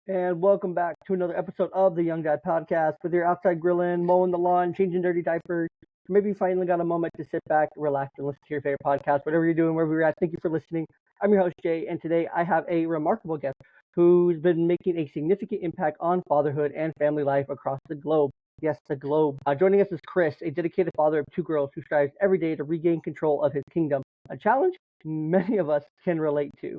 And welcome back to another episode of the Young Dad Podcast. Whether you're outside grilling, mowing the lawn, changing dirty diapers, or maybe you finally got a moment to sit back, relax, and listen to your favorite podcast, whatever you're doing, wherever you're at, thank you for listening. I'm your host, Jay, and today I have a remarkable guest who's been making a significant impact on fatherhood and family life across the globe. Yes, the globe. Joining us is Chris, a dedicated father of two girls who strives every day to regain control of his kingdom, a challenge many of us can relate to.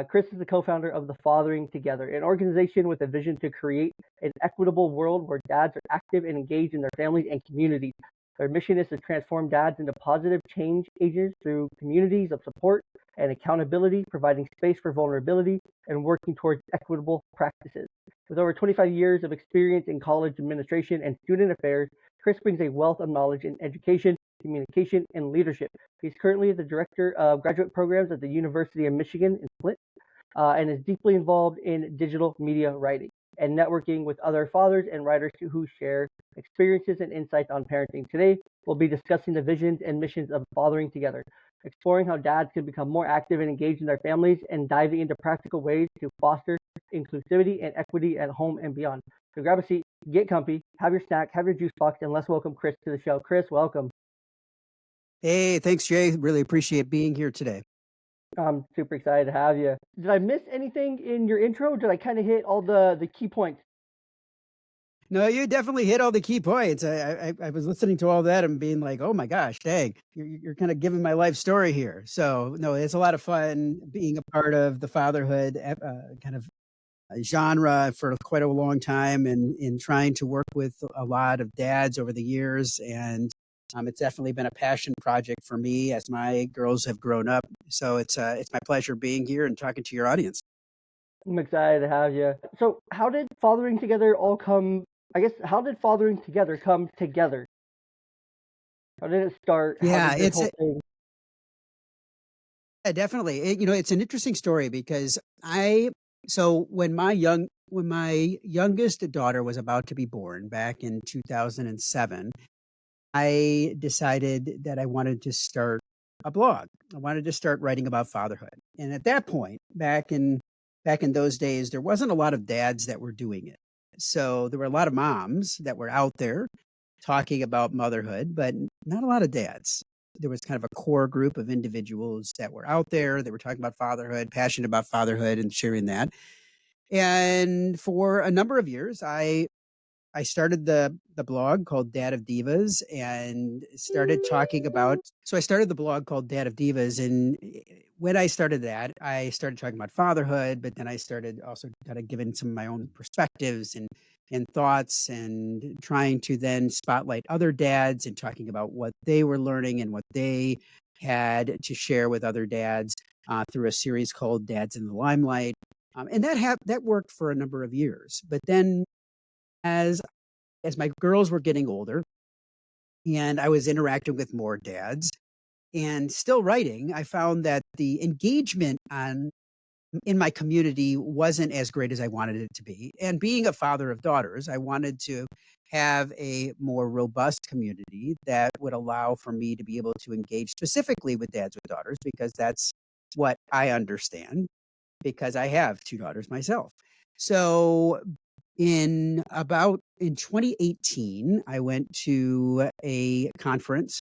Chris is the co-founder of the Fathering Together, an organization with a vision to create an equitable world where dads are active and engaged in their families and communities. Their mission is to transform dads into positive change agents through communities of support and accountability, providing space for vulnerability and working towards equitable practices. With over 25 years of experience in college administration and student affairs, Chris brings a wealth of knowledge in education, communication, and leadership. He's currently the director of graduate programs at the University of Michigan in Flint, and is deeply involved in digital media writing and networking with other fathers and writers who share experiences and insights on parenting. Today, we'll be discussing the visions and missions of Fathering Together, exploring how dads can become more active and engaged in their families, and diving into practical ways to foster inclusivity and equity at home and beyond. So grab a seat, get comfy, have your snack, have your juice box, and let's welcome Chris to the show. Chris, welcome. Hey, thanks, Jay. Really appreciate being here today. I'm super excited to have you. Did I miss anything in your intro? Did I kind of hit all the key points? No, you definitely hit all the key points. I was listening to all that and being like, oh my gosh, dang, you're kind of giving my life story here. So, no, it's a lot of fun being a part of the fatherhood kind of genre for quite a long time and in trying to work with a lot of dads over the years. And it's definitely been a passion project for me as my girls have grown up. So it's my pleasure being here and talking to your audience. I'm excited to have you. So, how did Fathering Together all come? I guess, how did Fathering Together come together? How did it start? How Yeah, did this whole thing? definitely. It's an interesting story because when my youngest daughter was about to be born back in 2007, I decided that I wanted to start a blog. I wanted to start writing about fatherhood. And at that point, back in those days, there wasn't a lot of dads that were doing it. So there were a lot of moms that were out there talking about motherhood, but not a lot of dads. There was kind of a core group of individuals that were out there that were talking about fatherhood, passionate about fatherhood and sharing that. And for a number of years, I started the blog called Dad of Divas and started talking about so I started the blog called Dad of Divas, and when I started that, I started talking about fatherhood, but then I started also kind of giving some of my own perspectives and thoughts and trying to then spotlight other dads and talking about what they were learning and what they had to share with other dads through a series called Dads in the Limelight. And that worked for a number of years. But then as as my girls were getting older and I was interacting with more dads and still writing, I found that the engagement on in my community wasn't as great as I wanted it to be. And being a father of daughters, I wanted to have a more robust community that would allow for me to be able to engage specifically with dads with daughters because that's what I understand because I have two daughters myself. So in 2018, I went to a conference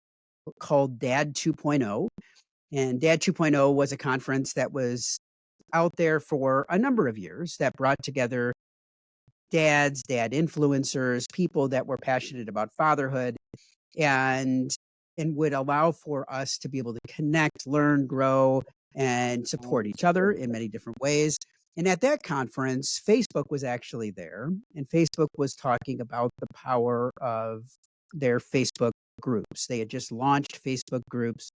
called Dad 2.0. And Dad 2.0 was a conference that was out there for a number of years that brought together dads, dad influencers, people that were passionate about fatherhood and and would allow for us to be able to connect, learn, grow, and support each other in many different ways. And at that conference, Facebook was actually there, and Facebook was talking about the power of their Facebook groups. They had just launched Facebook groups.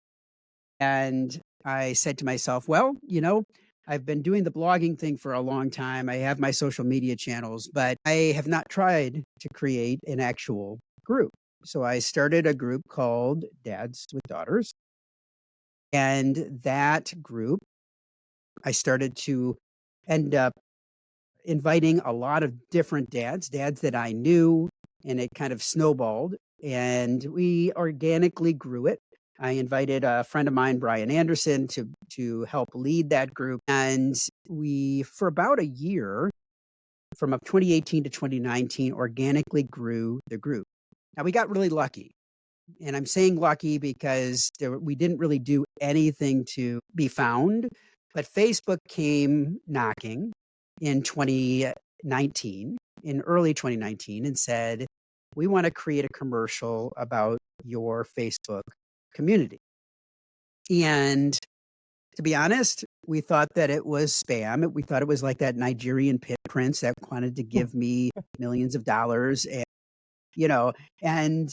And I said to myself, well, I've been doing the blogging thing for a long time. I have my social media channels, but I have not tried to create an actual group. So I started a group called Dads with Daughters. And that group, I started to end up inviting a lot of different dads that I knew, and it kind of snowballed. And we organically grew it. I invited a friend of mine, Brian Anderson, to help lead that group. And we, for about a year, from 2018 to 2019 organically grew the group. Now we got really lucky. And I'm saying lucky because we didn't really do anything to be found, but Facebook came knocking in 2019, in early 2019, and said, we want to create a commercial about your Facebook community. And to be honest, we thought that it was spam. We thought it was like that Nigerian prince that wanted to give me millions of dollars. And you know, and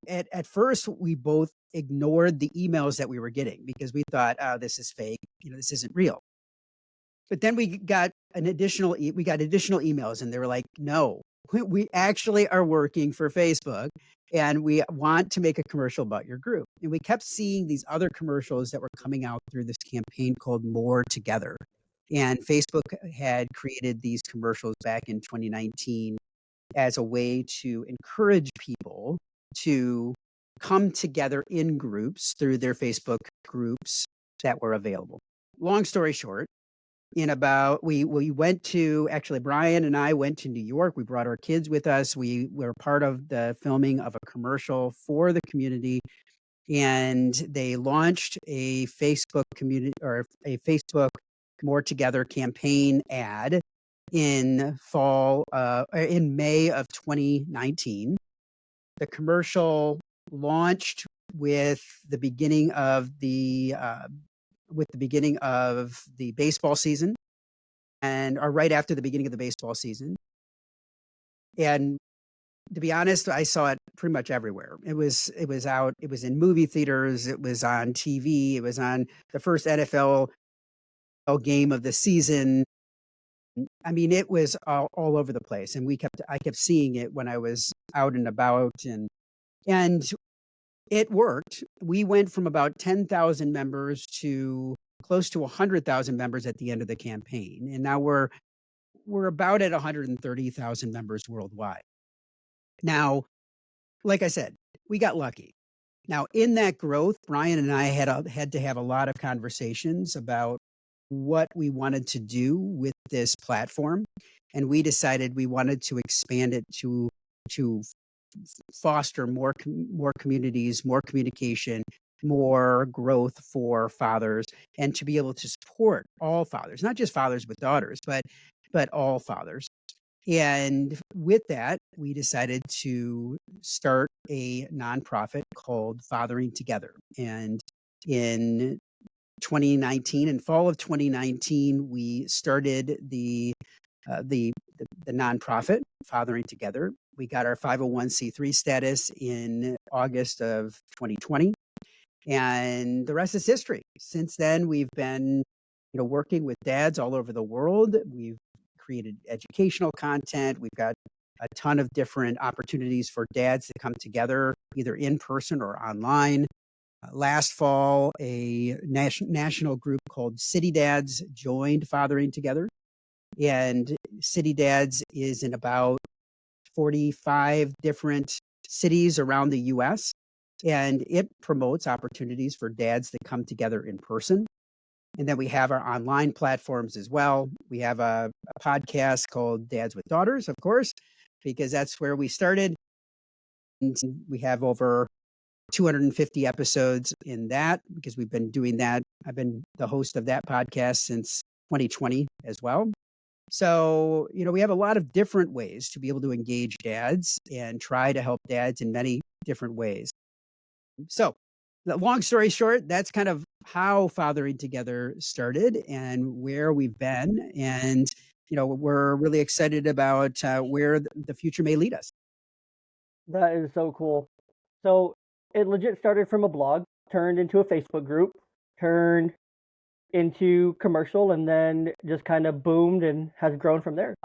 at first we both ignored the emails that we were getting because we thought, oh, this is fake, this isn't real. But then we got additional emails, and they were like, no, we actually are working for Facebook, and we want to make a commercial about your group. And we kept seeing these other commercials that were coming out through this campaign called More Together. And Facebook had created these commercials back in 2019 as a way to encourage people to come together in groups through their Facebook groups that were available. Long story short, we went to, actually Brian and I went to New York. We brought our kids with us. We were part of the filming of a commercial for the community, and they launched a Facebook community, or a Facebook More Together campaign ad in May of 2019. The commercial launched with the beginning of the baseball season, or right after the beginning of the baseball season. And to be honest, I saw it pretty much everywhere. It was out. It was in movie theaters. It was on TV. It was on the first NFL game of the season. I mean, it was all over the place, and I kept seeing it when I was out and about, and it worked. We went from about 10,000 members to close to 100,000 members at the end of the campaign, and now we're about at 130,000 members worldwide. Now, like I said, we got lucky. Now, in that growth, Brian and I had to have a lot of conversations about what we wanted to do with this platform, and we decided we wanted to expand it to foster more communities, more communication, more growth for fathers, and to be able to support all fathers, not just fathers with daughters, but all fathers. And with that, we decided to start a nonprofit called Fathering Together. And in 2019, in fall of 2019, we started the nonprofit Fathering Together. We got our 501c3 status in August of 2020, and the rest is history. Since then, we've been, working with dads all over the world. We've created educational content. We've got a ton of different opportunities for dads to come together, either in person or online. Last fall, a national group called City Dads joined Fathering Together. And City Dads is in about 45 different cities around the US. And it promotes opportunities for dads to come together in person. And then we have our online platforms as well. We have a podcast called Dads with Daughters, of course, because that's where we started. And we have over 250 episodes in that because we've been doing that. I've been the host of that podcast since 2020 as well. So, we have a lot of different ways to be able to engage dads and try to help dads in many different ways. So, the long story short, that's kind of how Fathering Together started and where we've been. And, we're really excited about where the future may lead us. That is so cool. So it legit started from a blog, turned into a Facebook group, turned into commercial, and then just kind of boomed and has grown from there.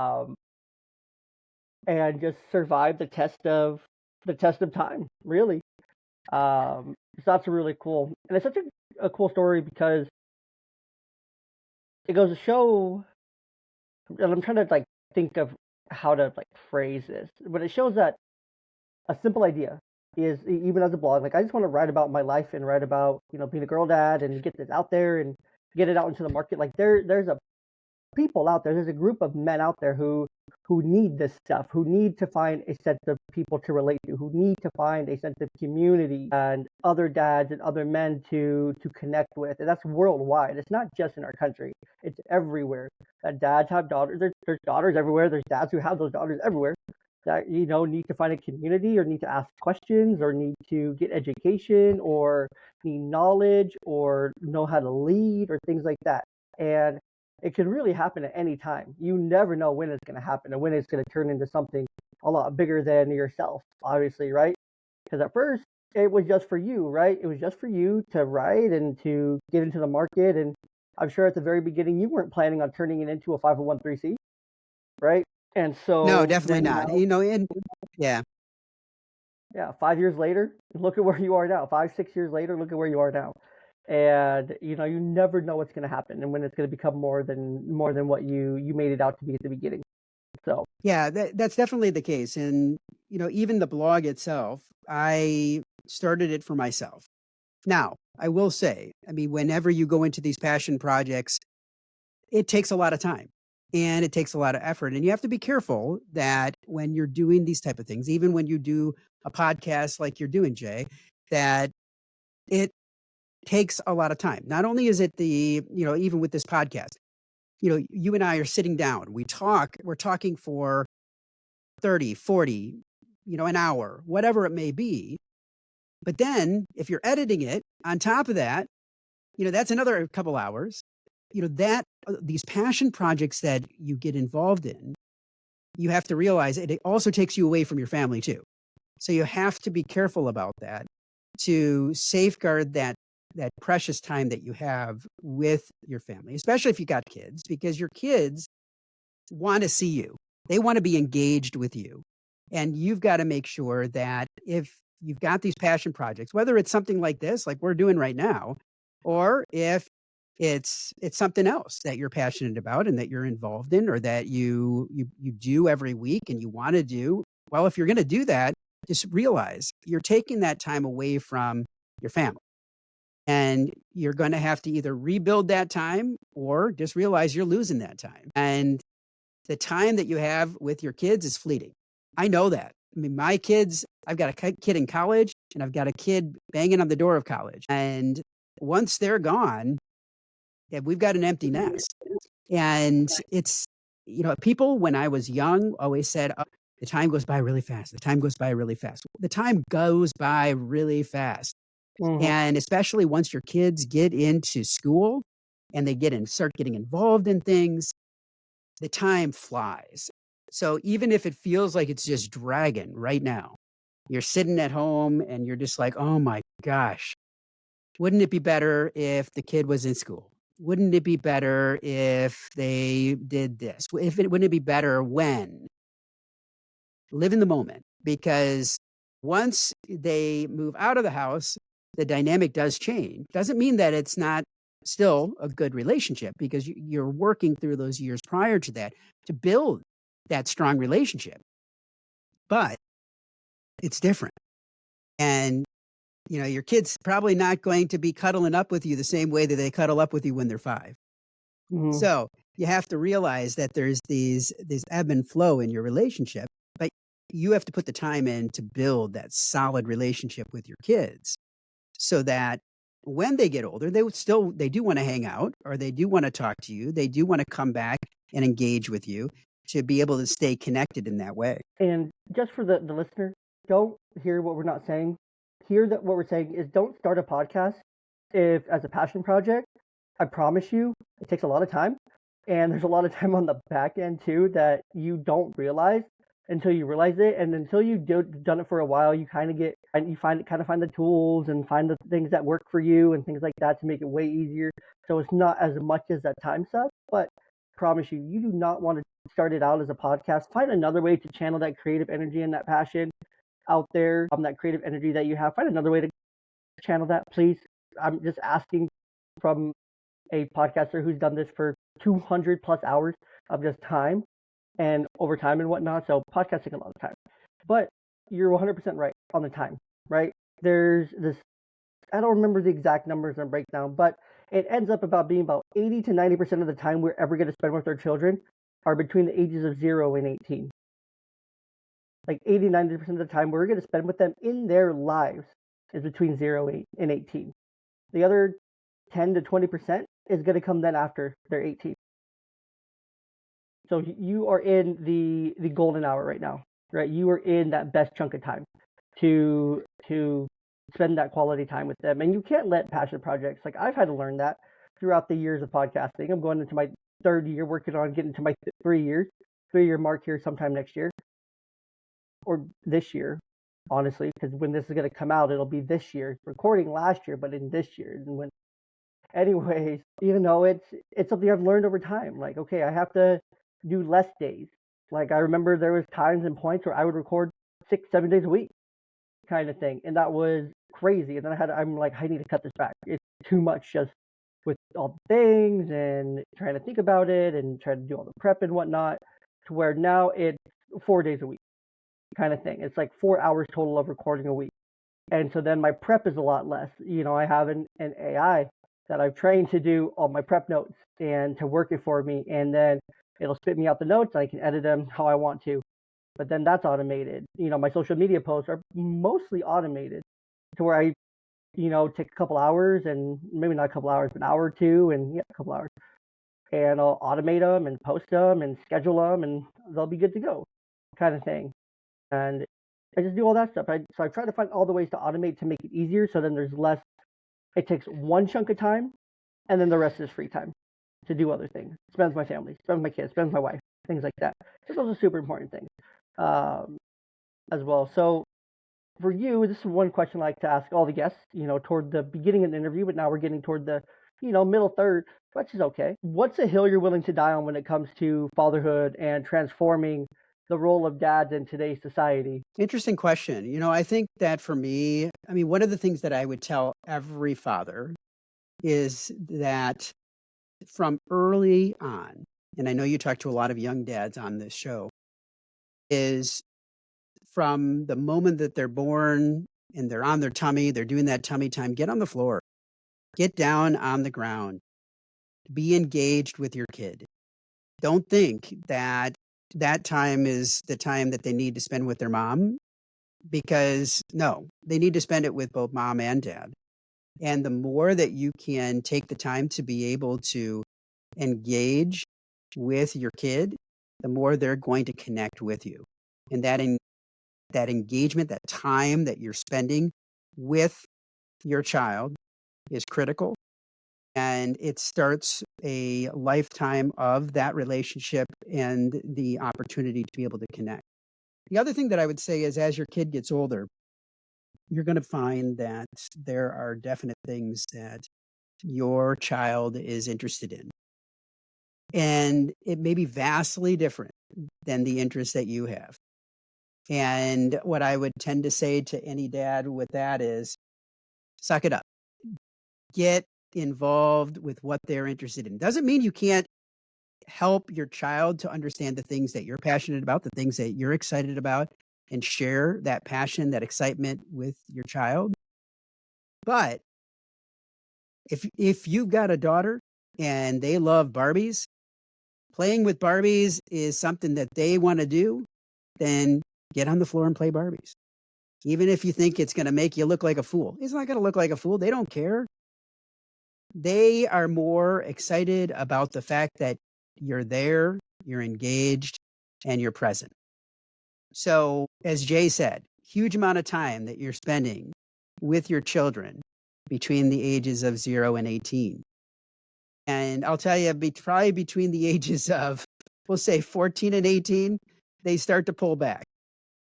And just survived the test of time, really. So that's really cool, and it's such a cool story because it goes to show. And I'm trying to think of how to phrase this, but it shows that a simple idea is, even as a blog, I just want to write about my life and write about being a girl dad and get this out there and get it out into the market. There's a people out there. There's a group of men out there who need this stuff, who need to find a sense of people to relate to, who need to find a sense of community and other dads and other men to connect with. And that's worldwide. It's not just in our country. It's everywhere. That dads have daughters. There's daughters everywhere. There's dads who have those daughters everywhere that need to find a community or need to ask questions or need to get education or need knowledge or know how to lead or things like that. And it can really happen at any time. You never know when it's going to happen and when it's going to turn into something a lot bigger than yourself, obviously, right? Because at first it was just for you, right? It was just for you to write and to get into the market. And I'm sure at the very beginning you weren't planning on turning it into a 501(c), right? And No, so definitely then not. now, And yeah, yeah, 5 years later, look at where you are now. 5, 6 years later, look at where you are now. And you never know what's going to happen and when it's going to become more than what you made it out to be at the beginning. So, yeah, that's definitely the case. And, even the blog itself, I started it for myself. Now, I will say, I mean, whenever you go into these passion projects, it takes a lot of time and it takes a lot of effort. And you have to be careful that when you're doing these type of things, even when you do a podcast like you're doing, Jay, that it takes a lot of time. Not only is it even with this podcast, you and I are sitting down, we're talking for 30, 40, an hour, whatever it may be. But then if you're editing it on top of that, that's another couple hours. That these passion projects that you get involved in, you have to realize it also takes you away from your family too. So you have to be careful about that to safeguard that precious time that you have with your family, especially if you got kids, because your kids want to see you. They want to be engaged with you. And you've got to make sure that if you've got these passion projects, whether it's something like this, like we're doing right now, or if it's something else that you're passionate about and that you're involved in or that you do every week and you want to do, well, if you're going to do that, just realize you're taking that time away from your family. And you're going to have to either rebuild that time or just realize you're losing that time. And the time that you have with your kids is fleeting. I know that. I mean, my kids, I've got a kid in college and I've got a kid banging on the door of college. And once they're gone, yeah, we've got an empty nest. And it's, people when I was young always said, oh, the time goes by really fast. The time goes by really fast. The time goes by really fast. mhm. And especially once your kids get into school and they start getting involved in things, the time flies. So even if it feels like it's just dragging right now, you're sitting at home and you're just like, oh my gosh, wouldn't it be better if the kid was in school? Wouldn't it be better if they did this? Wouldn't it be better when? Live in the moment, because once they move out of the house, the dynamic does change. Doesn't mean that it's not still a good relationship, because you're working through those years prior to that to build that strong relationship. But it's different. And, your kid's probably not going to be cuddling up with you the same way that they cuddle up with you when they're 5. Mhm. So you have to realize that there's these ebb and flow in your relationship, but you have to put the time in to build that solid relationship with your kids so that when they get older, they do want to hang out or they do want to talk to you. They do want to come back and engage with you to be able to stay connected in that way. And just for the listener, don't hear what we're not saying. Hear that what we're saying is don't start a podcast if as a passion project. I promise you, it takes a lot of time, and there's a lot of time on the back end too that you don't realize until you realize it, and until done it for a while, you kind of get and you find the tools and find the things that work for you and things like that to make it way easier. So it's not as much as that time suck, but I promise you, you do not want to start it out as a podcast. Find another way to channel that creative energy and that passion out there, that creative energy that you have. Find another way to channel that, please. I'm just asking from a podcaster who's done this for 200 plus hours of just time and overtime and whatnot. So podcasting a lot of time. But you're 100% right on the time, right? There's this, I don't remember the exact numbers and breakdown, but it ends up about being about 80 to 90% of the time we're ever going to spend with our children are between the ages of 0 and 18. Like 80, 90% of the time we're going to spend with them in their lives is between 0 and 18. The other 10 to 20% is going to come then after they're 18. So you are in the golden hour right now, right? You are in that best chunk of time to spend that quality time with them. And you can't let passion projects, like I've had to learn that throughout the years of podcasting. I'm going into my third year, working on getting to my 3 year mark here sometime next year or this year, honestly, because when this is going to come out, it'll be this year. Recording last year, but in this year. And when, anyways, it's something I've learned over time. Like, okay, I have to do less days. Like I remember there was times and points where I would record 6-7 days a week, kind of thing, and that was crazy. And then I'm like, I need to cut this back. It's too much just with all the things and trying to think about it and trying to do all the prep and whatnot. To where now it's 4 days a week, kind of thing. It's like 4 hours total of recording a week, and so then my prep is a lot less. I have an AI that I've trained to do all my prep notes and to work it for me, and then it'll spit me out the notes. And I can edit them how I want to, but then that's automated. My social media posts are mostly automated to where I, take a couple hours, and maybe not a couple hours, but an hour or two, and yeah, a couple hours, and I'll automate them and post them and schedule them, and they'll be good to go, kind of thing. And I just do all that stuff. So I try to find all the ways to automate to make it easier. So then there's less. It takes one chunk of time, and then the rest is free time to do other things. Spend with my family, spend with my kids, spend with my wife, things like that. So those are super important things as well. So for you, this is one question I like to ask all the guests, toward the beginning of the interview, but now we're getting toward the, middle third, which is okay. What's a hill you're willing to die on when it comes to fatherhood and transforming the role of dads in today's society? Interesting question. I think that for me, one of the things that I would tell every father is that from early on, and I know you talk to a lot of young dads on this show, is from the moment that they're born and they're on their tummy, they're doing that tummy time, get on the floor, get down on the ground, be engaged with your kid. Don't think that that time is the time that they need to spend with their mom, because no, they need to spend it with both mom and dad. And the more that you can take the time to be able to engage with your kid, the more they're going to connect with you. And that engagement, that time that you're spending with your child is critical. And it starts a lifetime of that relationship and the opportunity to be able to connect. The other thing that I would say is, as your kid gets older, you're going to find that there are definite things that your child is interested in. And it may be vastly different than the interests that you have. And what I would tend to say to any dad with that is, suck it up. Get involved with what they're interested in. Doesn't mean you can't help your child to understand the things that you're passionate about, the things that you're excited about, and share that passion, that excitement with your child. But if you've got a daughter and they love Barbies, playing with Barbies is something that they want to do, then get on the floor and play Barbies. Even if you think it's going to make you look like a fool. It's not going to look like a fool. They don't care. They are more excited about the fact that you're there, you're engaged, and you're present. So, as Jey said, huge amount of time that you're spending with your children between the ages of 0 and 18. And I'll tell you, probably between the ages of, we'll say 14 and 18, they start to pull back.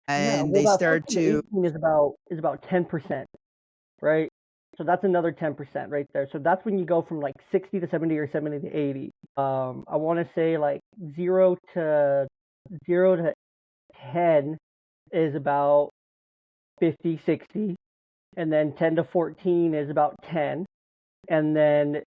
Yeah, And well, they that start 14 to to, 18 is about 10%, right? So that's another 10% right there. So that's when you go from like 60 to 70 or 70 to 80. I want to say like 0 to 10 is about 50, 60, and then 10 to 14 is about 10, and then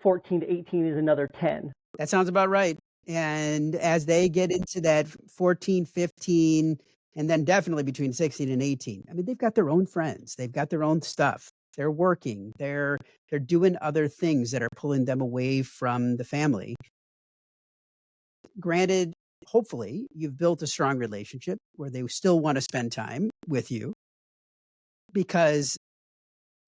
14 to 18 is another 10. that sounds about right. And as they get into that 14, 15, and then definitely between 16 and 18, they've got their own friends. They've got their own stuff. they're working, they're doing other things that are pulling them away from the family. Granted, hopefully, you've built a strong relationship where they still want to spend time with you because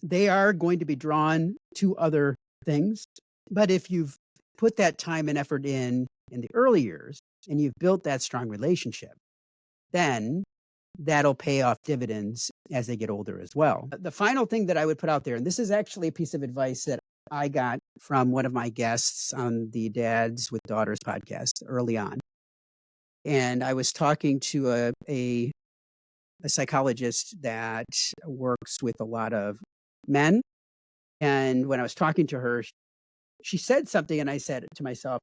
they are going to be drawn to other things. But if you've put that time and effort in the early years and you've built that strong relationship, then that'll pay off dividends as they get older as well. The final thing that I would put out there, and this is actually a piece of advice that I got from one of my guests on the Dads with Daughters podcast early on. And I was talking to a psychologist that works with a lot of men. And when I was talking to her, she said something, and I said to myself,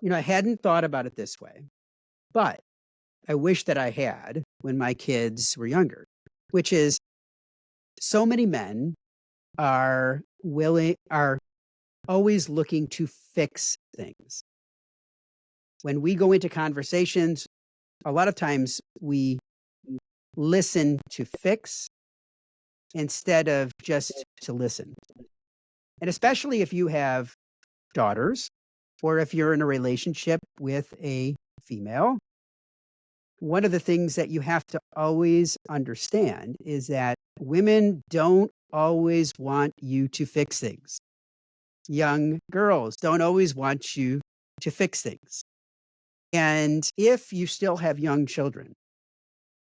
I hadn't thought about it this way, but I wish that I had when my kids were younger, which is so many men are always looking to fix things. When we go into conversations, a lot of times we listen to fix instead of just to listen. And especially if you have daughters or if you're in a relationship with a female, one of the things that you have to always understand is that women don't always want you to fix things. Young girls don't always want you to fix things. And if you still have young children,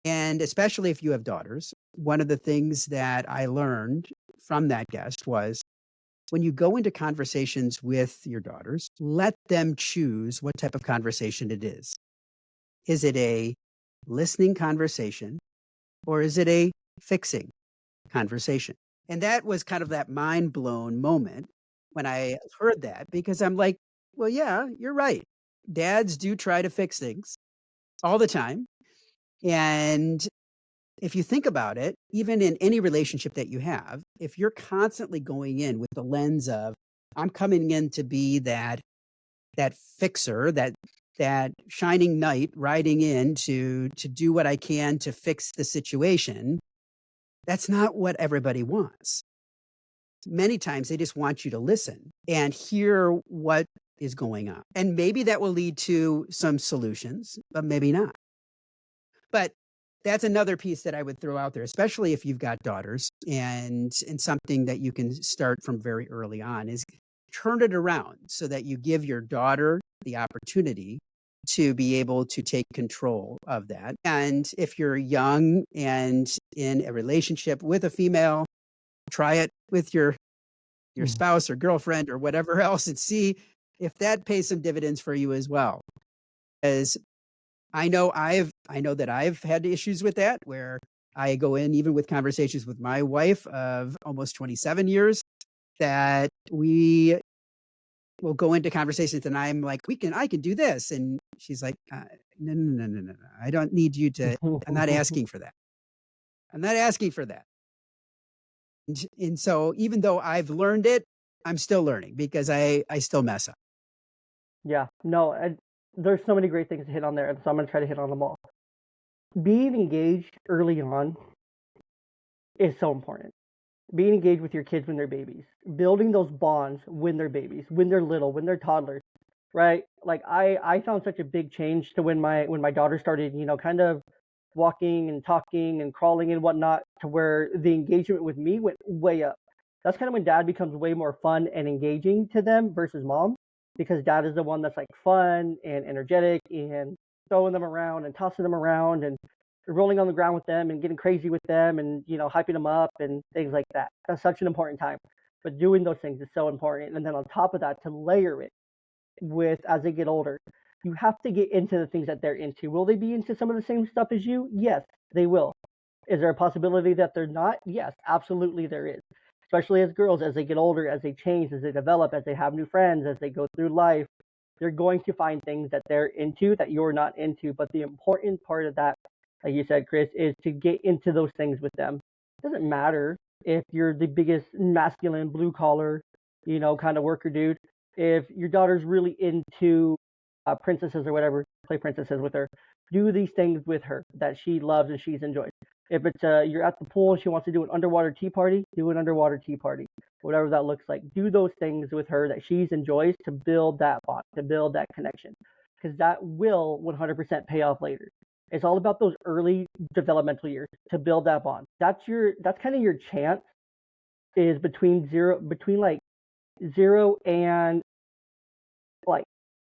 and especially if you have daughters, one of the things that I learned from that guest was when you go into conversations with your daughters, let them choose what type of conversation it is. Is it a listening conversation or is it a fixing conversation? And that was kind of that mind blown moment when I heard that because I'm like, well, yeah, you're right. Dads do try to fix things all the time. And if you think about it, even in any relationship that you have, if you're constantly going in with the lens of, I'm coming in to be that fixer, that shining knight riding in to do what I can to fix the situation, that's not what everybody wants. Many times they just want you to listen and hear what is going on. And maybe that will lead to some solutions, but maybe not. But that's another piece that I would throw out there, especially if you've got daughters and something that you can start from very early on is turn it around so that you give your daughter the opportunity to be able to take control of that. And if you're young and in a relationship with a female, try it with your spouse or girlfriend or whatever else and see if that pays some dividends for you as well. As I know that I've had issues with that where I go in even with conversations with my wife of almost 27 years that we will go into conversations and I'm like, I can do this. And she's like, no. I don't need you to, I'm not asking for that. I'm not asking for that. And so even though I've learned it, I'm still learning because I still mess up. Yeah, no, there's so many great things to hit on there, and so I'm going to try to hit on them all. Being engaged early on is so important. Being engaged with your kids when they're babies, building those bonds when they're babies, when they're little, when they're toddlers, right? Like I found such a big change to when my daughter started, kind of walking and talking and crawling and whatnot, to where the engagement with me went way up. That's kind of when dad becomes way more fun and engaging to them versus mom, because dad is the one that's like fun and energetic and throwing them around and tossing them around and rolling on the ground with them and getting crazy with them and hyping them up and things like that. That's such an important time. But doing those things is so important. And then on top of that, to layer it with as they get older, you have to get into the things that they're into. Will they be into some of the same stuff as you? Yes, they will. Is there a possibility that they're not? Yes, absolutely there is. Especially as girls, as they get older, as they change, as they develop, as they have new friends, as they go through life, they're going to find things that they're into that you're not into. But the important part of that, like you said, Chris, is to get into those things with them. It doesn't matter if you're the biggest masculine blue collar, kind of worker dude. If your daughter's really into princesses or whatever, play princesses with her. Do these things with her that she loves and she's enjoyed. If it's you're at the pool and she wants to do an underwater tea party, do an underwater tea party, whatever that looks like. Do those things with her that she enjoys to build that bond, to build that connection, because that will 100% pay off later. It's all about those early developmental years to build that bond. That's kind of your chance is between like 0 and like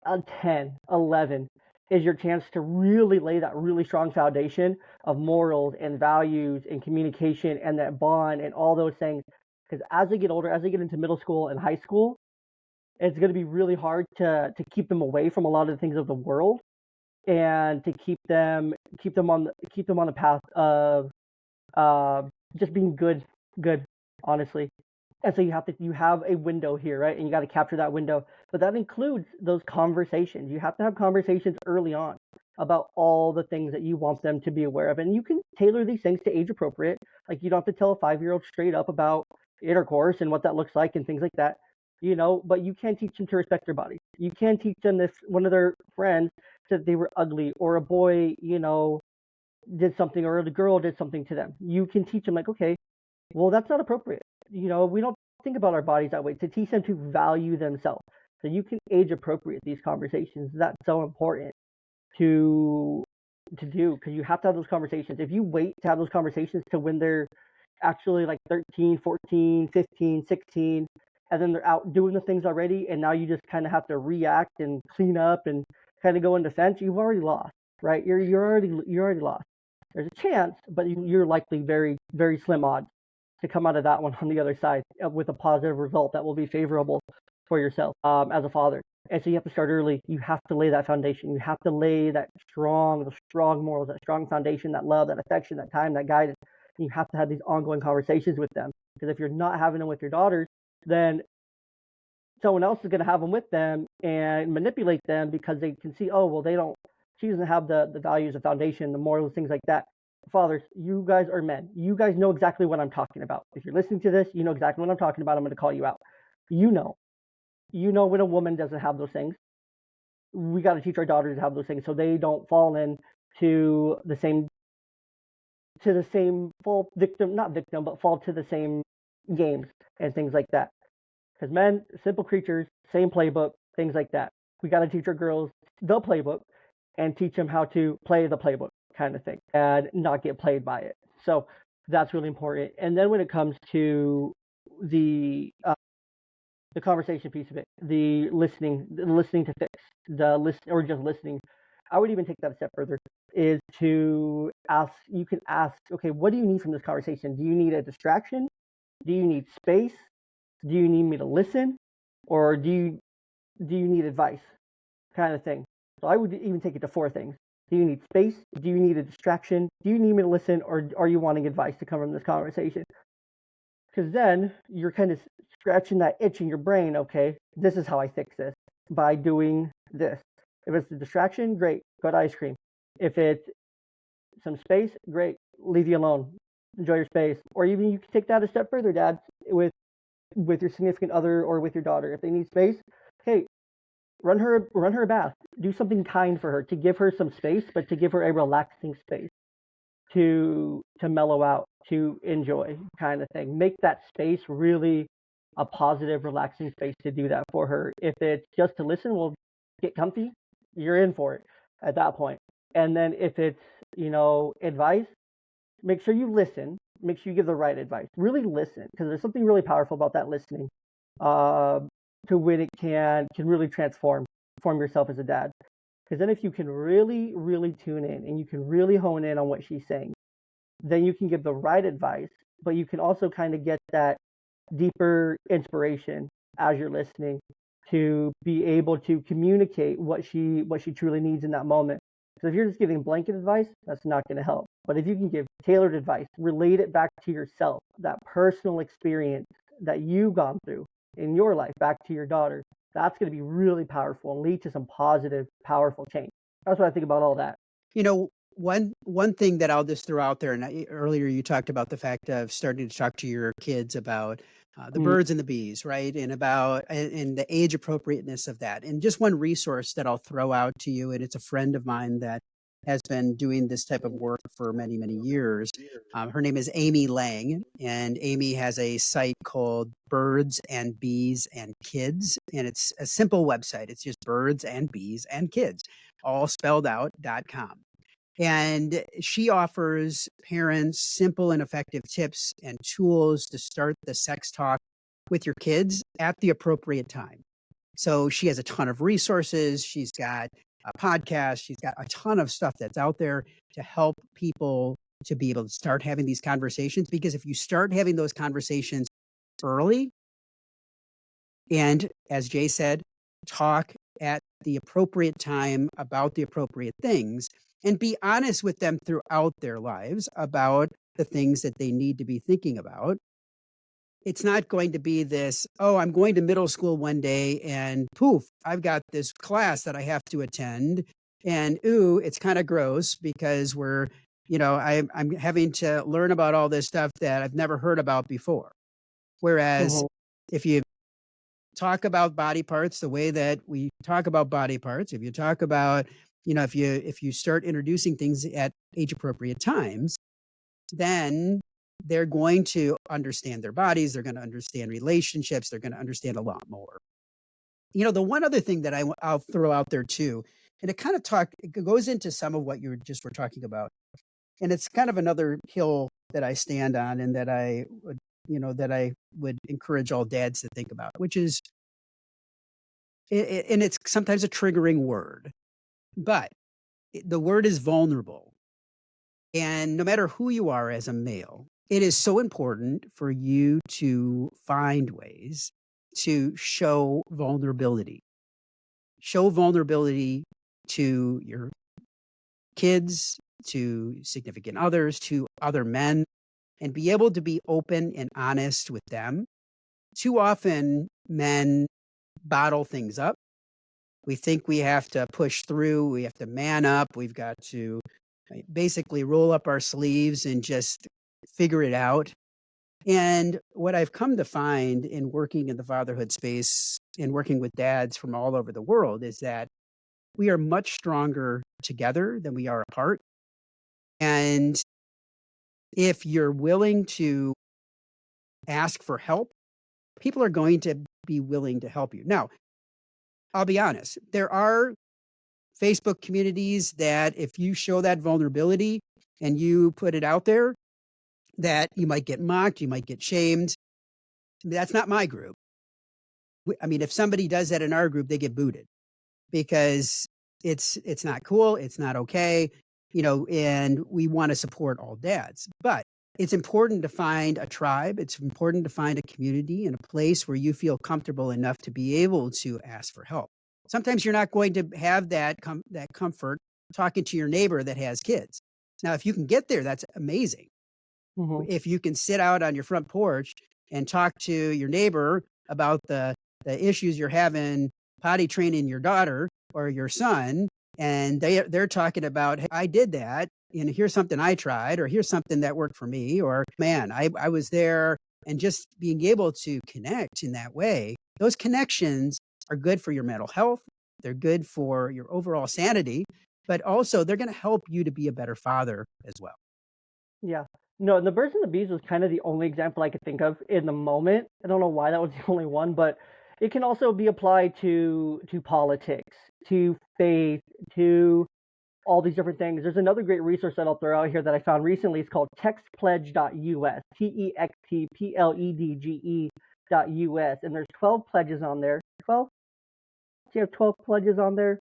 a 10, 11 is your chance to really lay that really strong foundation of morals and values and communication and that bond and all those things. Because as they get older, as they get into middle school and high school, it's going to be really hard to keep them away from a lot of the things of the world and to keep them on the path of uh, just being good, honestly. And so you have a window here, right? And you got to capture that window. But that includes those conversations. You have to have conversations early on about all the things that you want them to be aware of. And you can tailor these things to age appropriate. Like you don't have to tell a 5-year-old straight up about intercourse and what that looks like and things like that. But you can teach them to respect their bodies. You can teach them if one of their friends said they were ugly or a boy, did something or the girl did something to them. You can teach them like, okay, well, that's not appropriate. We don't think about our bodies that way to teach them to value themselves. So you can age appropriate these conversations. That's so important to do because you have to have those conversations. If you wait to have those conversations to when they're actually like 13, 14, 15, 16, and then they're out doing the things already, and now you just kind of have to react and clean up and kind of go in defense, you've already lost, right? You're already lost. There's a chance, but you're likely very, very slim odds to come out of that one on the other side with a positive result that will be favorable for yourself as a father. And so you have to start early. You have to lay that foundation. You have to lay that strong morals, that strong foundation, that love, that affection, that time, that guidance. And you have to have these ongoing conversations with them. Because if you're not having them with your daughters, then someone else is going to have them with them and manipulate them because they can see, oh, well, she doesn't have the values, the foundation, the morals, things like that. Fathers, you guys are men. You guys know exactly what I'm talking about. If you're listening to this, you know exactly what I'm talking about. I'm going to call you out. You know when a woman doesn't have those things. We got to teach our daughters to have those things so they don't fall into the same fall victim, not victim, but fall to the same games and things like that. Because men, simple creatures, same playbook, things like that. We got to teach our girls the playbook and teach them how to play the playbook kind of thing and not get played by it. So that's really important. And then when it comes to the conversation piece of it, the listening to fix, or just listening, I would even take that a step further. Is to ask. You can ask, okay, what do you need from this conversation? Do you need a distraction? Do you need space? Do you need me to listen, or do you need advice, kind of thing? So I would even take it to 4 things. Do you need space? Do you need a distraction? Do you need me to listen, or are you wanting advice to come from this conversation? Because then you're kind of scratching that itch in your brain. Okay, this is how I fix this by doing this. If it's a distraction, great, go to ice cream. If it's some space, great, leave you alone, enjoy your space. Or even you can take that a step further, Dad, with your significant other or with your daughter. If they need space, hey, run her a bath. Do something kind for her to give her some space, but to give her a relaxing space to mellow out, to enjoy, kind of thing. Make that space really a positive, relaxing space to do that for her. If it's just to listen, well, get comfy. You're in for it at that point. And then if it's advice, make sure you listen. Make sure you give the right advice. Really listen, because there's something really powerful about that listening. To when it can really transform yourself as a dad. Because then if you can really, really tune in and you can really hone in on what she's saying, then you can give the right advice, but you can also kind of get that deeper inspiration as you're listening to be able to communicate what she truly needs in that moment. So if you're just giving blanket advice, that's not going to help. But if you can give tailored advice, relate it back to yourself, that personal experience that you've gone through in your life, back to your daughter, that's going to be really powerful and lead to some positive, powerful change. That's what I think about all that. One thing that I'll just throw out there, and earlier you talked about the fact of starting to talk to your kids about the birds and the bees, right? And about and the age appropriateness of that. And just one resource that I'll throw out to you, and it's a friend of mine that has been doing this type of work for many, many years. Her name is Amy Lang, and Amy has a site called Birds and Bees and Kids, and it's a simple website. It's just birds and bees and kids, all spelled out.com. And she offers parents simple and effective tips and tools to start the sex talk with your kids at the appropriate time. So she has a ton of resources. She's got a podcast. She's got a ton of stuff that's out there to help people to be able to start having these conversations. Because if you start having those conversations early, and as Jey said, talk at the appropriate time about the appropriate things and be honest with them throughout their lives about the things that they need to be thinking about. It's not going to be this, oh, I'm going to middle school one day and poof, I've got this class that I have to attend. And ooh, it's kind of gross because I'm having to learn about all this stuff that I've never heard about before. Whereas Mhm. if you talk about body parts the way that we talk about body parts, if you talk about, if you start introducing things at age appropriate times, then they're going to understand their bodies, they're going to understand relationships, they're going to understand a lot more. The one other thing that I'll throw out there too, and it goes into some of what you were talking about, and it's kind of another hill that I stand on, and that I would encourage all dads to think about, which is, and it's sometimes a triggering word, but the word is vulnerable. And no matter who you are as a male, it is so important for you to find ways to show vulnerability. Show vulnerability to your kids, to significant others, to other men, and be able to be open and honest with them. Too often, men bottle things up. We think we have to push through, we have to man up, we've got to basically roll up our sleeves and just figure it out. And what I've come to find in working in the fatherhood space and working with dads from all over the world is that we are much stronger together than we are apart. And if you're willing to ask for help, people are going to be willing to help you. Now, I'll be honest, there are Facebook communities that if you show that vulnerability and you put it out there, that you might get mocked, you might get shamed. That's not my group. I mean, if somebody does that in our group, they get booted because it's not cool, it's not okay, and we want to support all dads. But it's important to find a tribe, it's important to find a community and a place where you feel comfortable enough to be able to ask for help. Sometimes you're not going to have that comfort talking to your neighbor that has kids. Now, if you can get there, that's amazing. Mhm. If you can sit out on your front porch and talk to your neighbor about the issues you're having potty training your daughter or your son, and they're talking about, "Hey, I did that, and here's something I tried, or here's something that worked for me," or "Man, I was there," and just being able to connect in that way, those connections are good for your mental health. They're good for your overall sanity, but also they're going to help you to be a better father as well. Yeah. No, and the birds and the bees was kind of the only example I could think of in the moment. I don't know why that was the only one, but it can also be applied to politics, to faith, to all these different things. There's another great resource that I'll throw out here that I found recently. It's called textpledge.us, textpledge.us, and there's 12 pledges on there. 12? She have 12 pledges on there,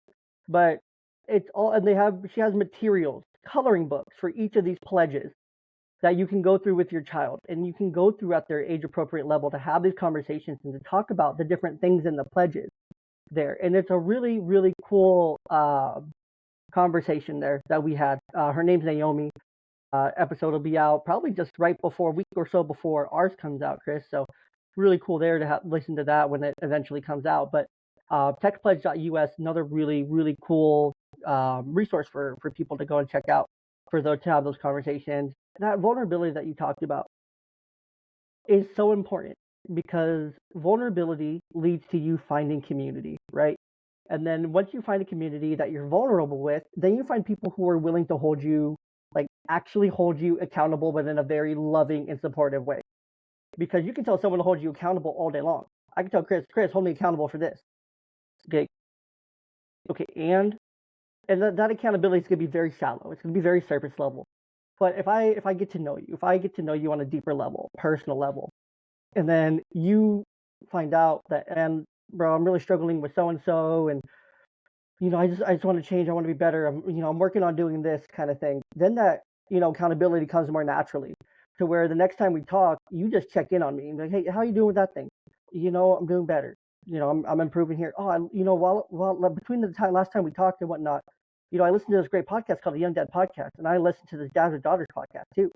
but it's all, and she has materials, coloring books for each of these pledges that you can go through with your child, and you can go through at their age appropriate level to have these conversations and to talk about the different things in the pledges there. And it's a really, really cool conversation there that we had. Her name's Naomi. Episode will be out probably just right before, a week or so before ours comes out, Chris. So really cool there to listen to that when it eventually comes out. But techpledge.us, another really, really cool resource for people to go and check out for those to have those conversations. That vulnerability that you talked about is so important because vulnerability leads to you finding community, right? And then once you find a community that you're vulnerable with, then you find people who are willing to hold you, like actually hold you accountable, but in a very loving and supportive way. Because you can tell someone to hold you accountable all day long. I can tell Chris, hold me accountable for this. Okay, okay, and that accountability is going to be very shallow. It's going to be very surface level. But if I get to know you, if I get to know you on a deeper level, personal level, and then you find out that, and bro, I'm really struggling with so and so, and I just want to change. I want to be better. I'm working on doing this kind of thing. Then that, accountability comes more naturally to where the next time we talk, you just check in on me and be like, hey, how you doing with that thing? I'm doing better. I'm improving here. Oh, while between the time last time we talked and whatnot, I listened to this great podcast called the Young Dad Podcast, and I listened to this Dad and Daughters podcast too.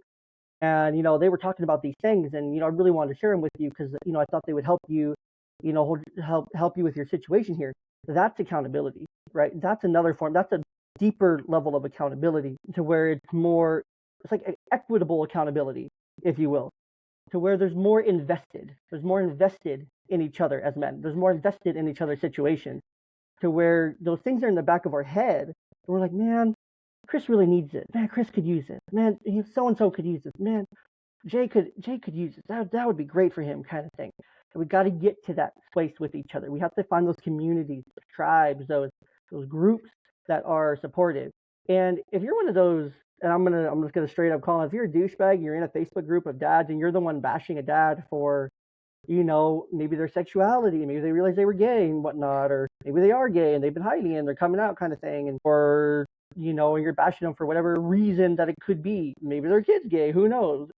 And they were talking about these things, and I really wanted to share them with you because I thought they would help you, help you with your situation here. That's accountability, right? That's another form. That's a deeper level of accountability to where it's like an equitable accountability, if you will, to where there's more invested. There's more invested in each other as men. There's more invested in each other's situation, to where those things are in the back of our head. And we're like, man, Chris really needs it. Man, Chris could use it. Man, so and so could use it. Man, Jey could use it. That would be great for him, kind of thing. And we got to get to that place with each other. We have to find those communities, those tribes, those groups that are supportive. And if you're one of those, and I'm just gonna straight up call it, if you're a douchebag, you're in a Facebook group of dads, and you're the one bashing a dad for, maybe their sexuality, maybe they realized they were gay and whatnot, or maybe they are gay and they've been hiding it and they're coming out, kind of thing, and or and you're bashing them for whatever reason that it could be. Maybe their kid's gay. Who knows?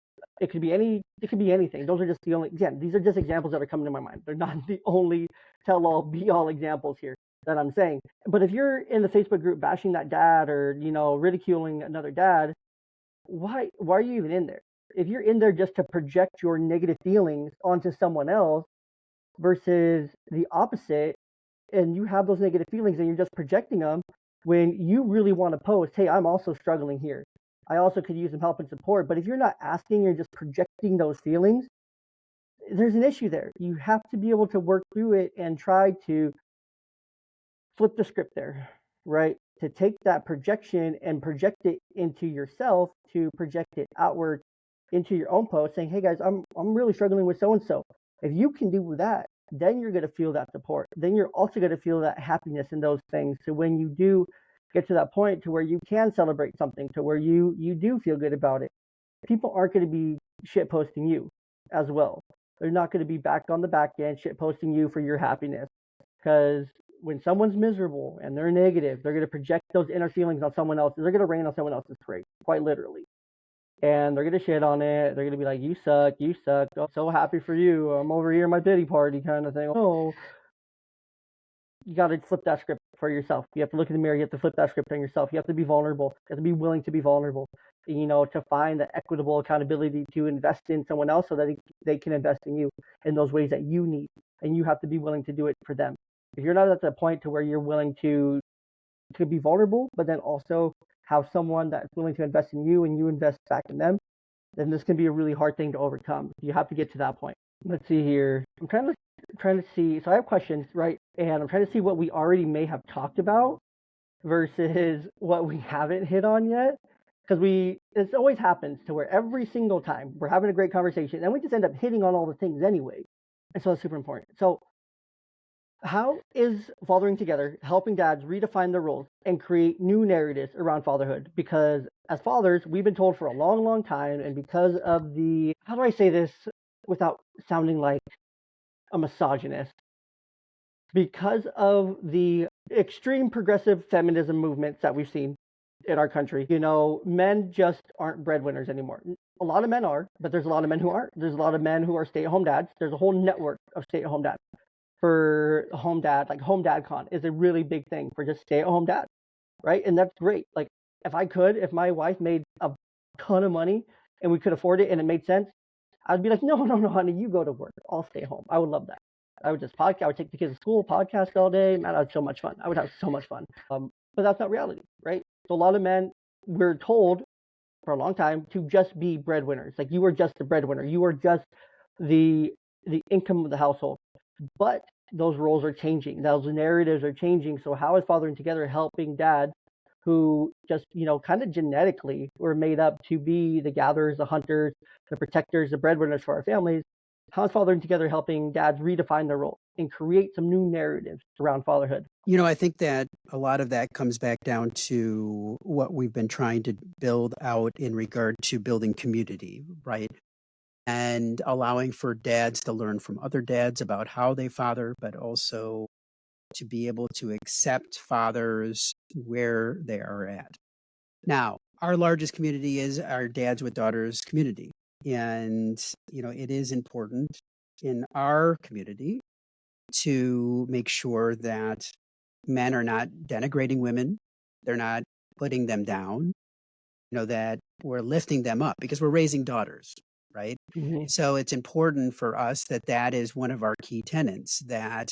It could be anything. Those are just these are just examples that are coming to my mind. They're not the only tell-all, be-all examples here that I'm saying. But if you're in the Facebook group bashing that dad or, ridiculing another dad, why are you even in there? If you're in there just to project your negative feelings onto someone else versus the opposite, and you have those negative feelings and you're just projecting them, when you really want to post, hey, I'm also struggling here. I also could use some help and support. But if you're not asking, you're just projecting those feelings, there's an issue there. You have to be able to work through it and try to flip the script there, right? To take that projection and project it into yourself, to project it outward into your own post, saying, hey guys, I'm really struggling with so and so. If you can do that, then you're going to feel that support. Then you're also going to feel that happiness in those things. So when you do get to that point to where you can celebrate something, to where you do feel good about it, people aren't going to be shit posting you as well. They're not going to be back on the back end shit posting you for your happiness, because when someone's miserable and they're negative, they're going to project those inner feelings on someone else. They're going to rain on someone else's parade, quite literally. And they're going to shit on it. They're going to be like, you suck. Oh, I'm so happy for you. I'm over here in my pity party kind of thing. Oh, you got to flip that script for yourself. You have to look in the mirror. You have to flip that script on yourself. You have to be vulnerable. You have to be willing to be vulnerable, to find the equitable accountability to invest in someone else so that they can invest in you in those ways that you need. And you have to be willing to do it for them. If you're not at the point to where you're willing to be vulnerable, but then also have someone that's willing to invest in you and you invest back in them, then this can be a really hard thing to overcome. You have to get to that point. Let's see here. I'm trying to see. So I have questions, right? And I'm trying to see what we already may have talked about versus what we haven't hit on yet. Because it always happens to where every single time we're having a great conversation and we just end up hitting on all the things anyway. And so it's super important. So how is fathering together helping dads redefine their roles and create new narratives around fatherhood? Because as fathers, we've been told for a long, long time, and because of how do I say this without sounding like a misogynist? Because of the extreme progressive feminism movements that we've seen in our country, men just aren't breadwinners anymore. A lot of men are, but there's a lot of men who aren't. There's a lot of men who are stay-at-home dads. There's a whole network of stay-at-home dads. For home dad, like home dad con is a really big thing for just stay-at-home dad, right? And that's great. Like if my wife made a ton of money and we could afford it and it made sense, I'd be like, no, honey, you go to work. I'll stay home. I would love that. I would just podcast. I would take the kids to school, podcast all day. Man, I would have so much fun. I would have so much fun. But that's not reality, right? So a lot of men, we're told for a long time to just be breadwinners. Like you are just the breadwinner. You are just the income of the household. But those roles are changing, those narratives are changing. So how is Fathering Together helping dads who just, kind of genetically were made up to be the gatherers, the hunters, the protectors, the breadwinners for our families? How is Fathering Together helping dads redefine their role and create some new narratives around fatherhood? I think that a lot of that comes back down to what we've been trying to build out in regard to building community, right? And allowing for dads to learn from other dads about how they father, but also to be able to accept fathers where they are at. Now, our largest community is our Dads with Daughters community. And, it is important in our community to make sure that men are not denigrating women, they're not putting them down, that we're lifting them up because we're raising daughters, right? Hmm. So it's important for us that that is one of our key tenets, that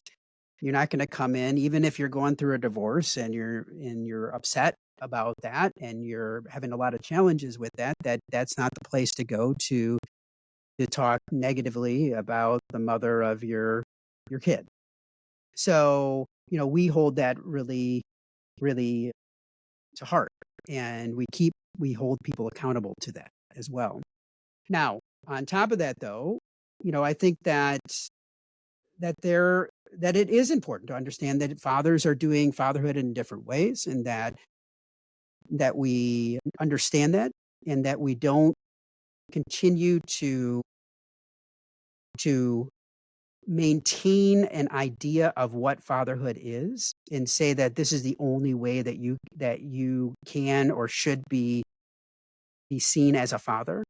you're not going to come in, even if you're going through a divorce and you're upset about that and you're having a lot of challenges with that, that's not the place to go to talk negatively about the mother of your kid. So, we hold that really, really to heart, and we hold people accountable to that as well. Now, on top of that though, I think that it is important to understand that fathers are doing fatherhood in different ways, and that we understand that, and that we don't continue to maintain an idea of what fatherhood is and say that this is the only way that you can or should be seen as a father.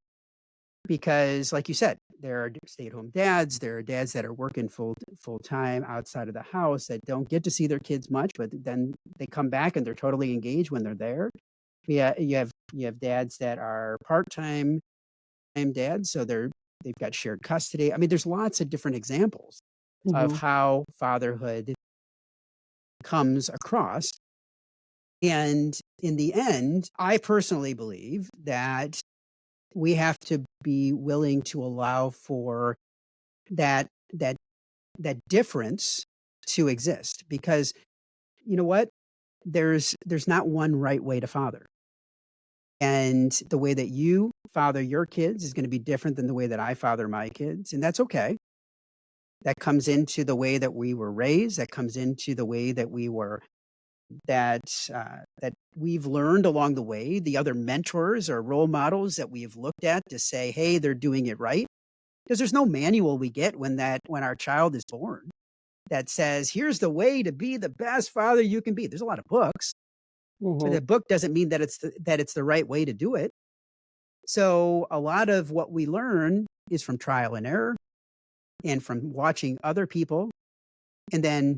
Because like you said, there are stay-at-home dads, there are dads that are working full time outside of the house that don't get to see their kids much, but then they come back and they're totally engaged when they're there. Yeah, you have dads that are part-time dads, so they've got shared custody. I mean, there's lots of different examples of Hmm. how fatherhood comes across. And in the end, I personally believe that we have to be willing to allow for that that that difference to exist, because you know what? There's not one right way to father. And the way that you father your kids is going to be different than the way that I father my kids, and that's okay. That comes into the way that we were raised, that comes into the way that we were that we've learned along the way, the other mentors or role models that we have looked at to say, "Hey, they're doing it right." Because there's no manual we get when our child is born that says, "Here's the way to be the best father you can be." There's a lot of books, but Hmm. the book doesn't mean that it's the right way to do it. So a lot of what we learn is from trial and error and from watching other people, and then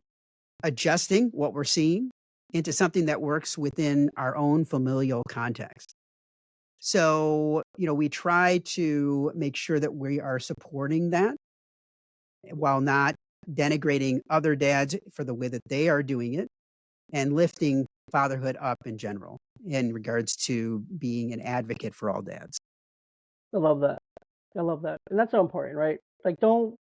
adjusting what we're seeing into something that works within our own familial context. So, we try to make sure that we are supporting that while not denigrating other dads for the way that they are doing it, and lifting fatherhood up in general in regards to being an advocate for all dads. I love that. I love that. And that's so important, right? Like, don't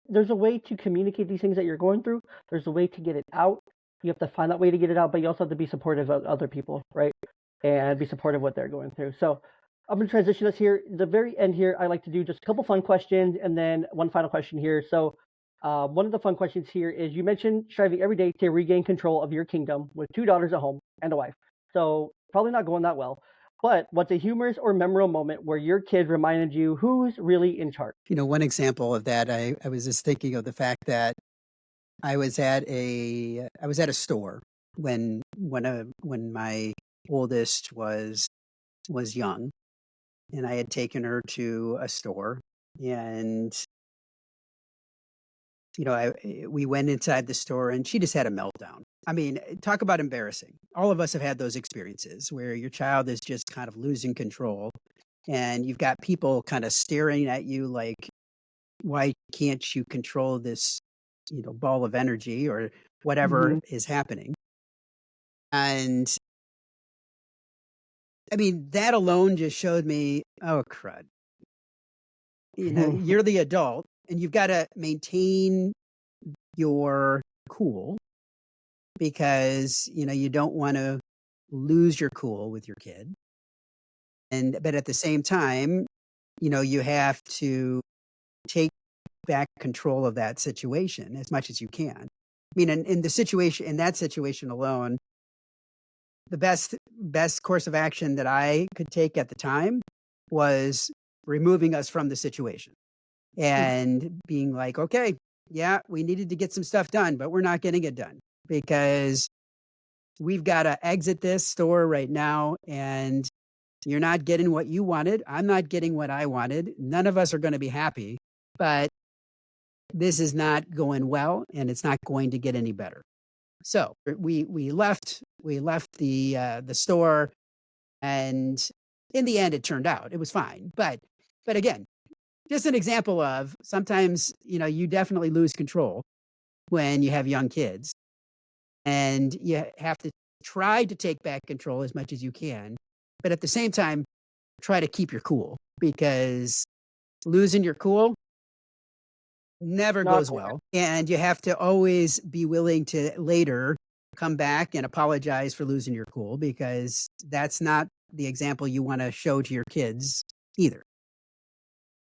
there's a way to communicate these things that you're going through. There's a way to get it out. You have to find that way to get it out, but you also have to be supportive of other people, right? And be supportive of what they're going through. So I'm going to transition us here. The very end here, I like to do just a couple fun questions and then one final question here. So one of the fun questions here is you mentioned striving every day to regain control of your kingdom with two daughters at home and a wife. So probably not going that well. But what's a humorous or memorable moment where your kid reminded you who's really in charge? One example of that, I was just thinking of the fact that I was at a store when my oldest was young, and I had taken her to a store, and we went inside the store and she just had a meltdown. I mean, talk about embarrassing. All of us have had those experiences where your child is just kind of losing control, and you've got people kind of staring at you like, why can't you control this, ball of energy or whatever Hmm. is happening? And I mean, that alone just showed me, oh crud. You're the adult and you've got to maintain your cool because, you don't want to lose your cool with your kid. But at the same time, you have to take back control of that situation as much as you can. I mean, in that situation alone, the best course of action that I could take at the time was removing us from the situation Mhm. and being like, okay, yeah, we needed to get some stuff done, but we're not getting it done because we've got to exit this store right now. And you're not getting what you wanted. I'm not getting what I wanted. None of us are going to be happy, but this is not going well and it's not going to get any better. So we left the store, and in the end it turned out it was fine. But again, just an example of sometimes, you definitely lose control when you have young kids, and you have to try to take back control as much as you can. But at the same time, try to keep your cool because losing your cool never Not goes well. And you have to always be willing to later come back and apologize for losing your cool because that's not the example you want to show to your kids either.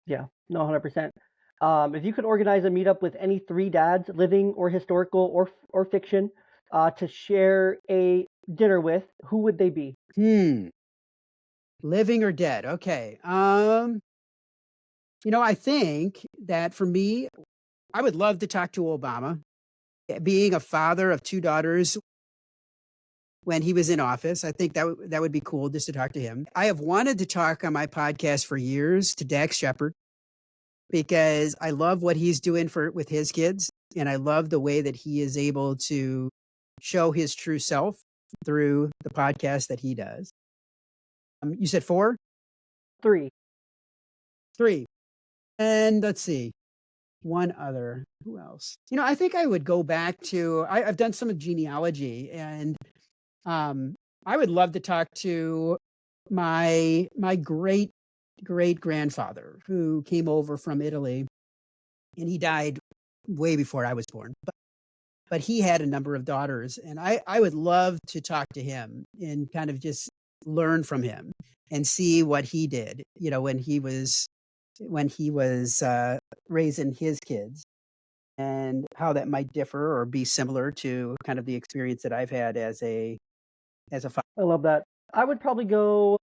Yeah, no, 100%. If you could organize a meetup with any three dads, living or historical or fiction, to share a dinner with, who would they be? Hmm. Living or dead? Okay. I think that for me, I would love to talk to Obama. Being a father of two daughters when he was in office, I think that would be cool just to talk to him. I have wanted to talk on my podcast for years to Dax Shepard because I love what he's doing for with his kids, and I love the way that he is able to show his true self through the podcast that he does. You said four, Three. three, and let's see, one other. Who else? I think I would go back to. I've done some genealogy, and um, I would love to talk to my great great grandfather who came over from Italy, and he died way before I was born. But he had a number of daughters, and I would love to talk to him and kind of just learn from him and see what he did, when he was raising his kids, and how that might differ or be similar to kind of the experience that I've had as a father. I love that. I would probably go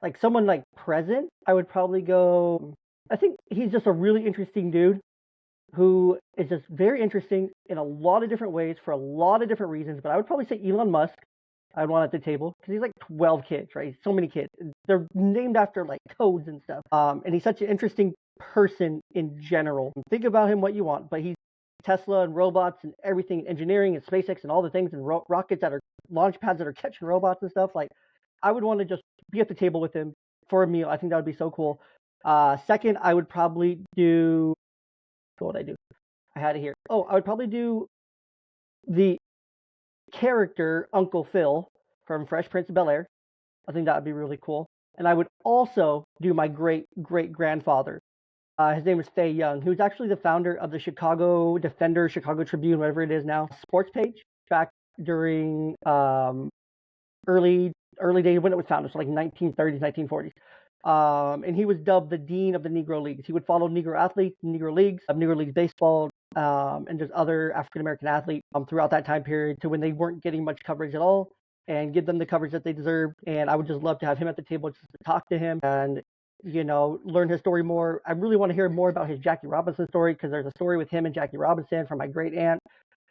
like someone like present. I would probably go. I think he's just a really interesting dude who is just very interesting in a lot of different ways for a lot of different reasons. But I would probably say Elon Musk. I'd want at the table because he's like 12 kids, right? So many kids. They're named after like codes and stuff. And he's such an interesting person in general. Think about him what you want, but he's Tesla and robots and everything, engineering and SpaceX and all the things and rockets that are launch pads that are catching robots and stuff. Like, I would want to just be at the table with him for a meal. I think that would be so cool. Second, I would probably do what would I do? I had it here. Oh, I would probably do the character Uncle Phil from Fresh Prince of Bel Air. I think that would be really cool. And I would also do my great great grandfather. His name was Jey Young. He was actually the founder of the Chicago Defender, Chicago Tribune, whatever it is now, sports page back during early early days when it was founded, so like 1930s, 1940s. And he was dubbed the dean of the Negro Leagues. He would follow Negro athletes, Negro Leagues baseball, and just other African American athletes throughout that time period to when they weren't getting much coverage at all, and give them the coverage that they deserved. And I would just love to have him at the table just to talk to him and learn his story more. I really want to hear more about his Jackie Robinson story because there's a story with him and Jackie Robinson from my great aunt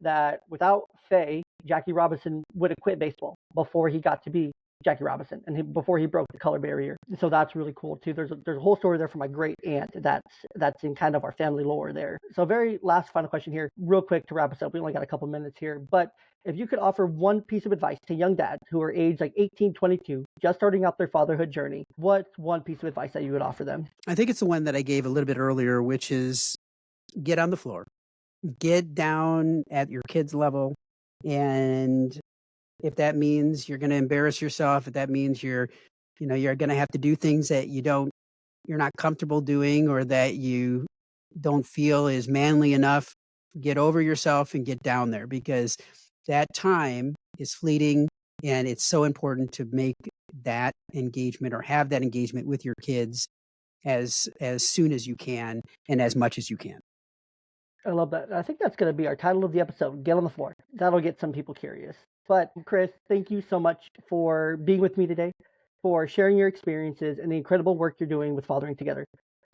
that without Faye, Jackie Robinson would have quit baseball before he got to be Jackie Robinson and before he broke the color barrier. So that's really cool too. There's a whole story there from my great aunt that's in kind of our family lore there. So very last final question here, real quick to wrap us up. We only got a couple minutes here, but if you could offer one piece of advice to young dads who are aged like 18, 22, just starting out their fatherhood journey, what's one piece of advice that you would offer them? I think it's the one that I gave a little bit earlier, which is get on the floor, get down at your kid's level. And if that means you're going to embarrass yourself, if that means you're going to have to do things that you're not comfortable doing or that you don't feel is manly enough, get over yourself and get down there, because that time is fleeting, and it's so important to make that engagement or have that engagement with your kids as soon as you can and as much as you can. I love that. I think that's going to be our title of the episode, Get on the Floor. That'll get some people curious. But Chris, thank you so much for being with me today, for sharing your experiences and the incredible work you're doing with Fathering Together.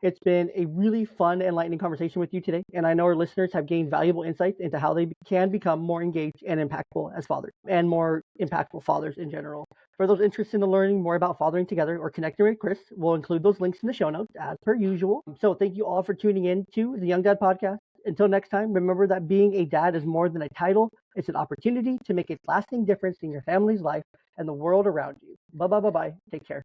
It's been a really fun, enlightening conversation with you today, and I know our listeners have gained valuable insights into how they can become more engaged and impactful as fathers, and more impactful fathers in general. For those interested in learning more about Fathering Together or connecting with Chris, we'll include those links in the show notes as per usual. So thank you all for tuning in to the Young Dad Podcast. Until next time, remember that being a dad is more than a title. It's an opportunity to make a lasting difference in your family's life and the world around you. Bye bye bye bye. Take care.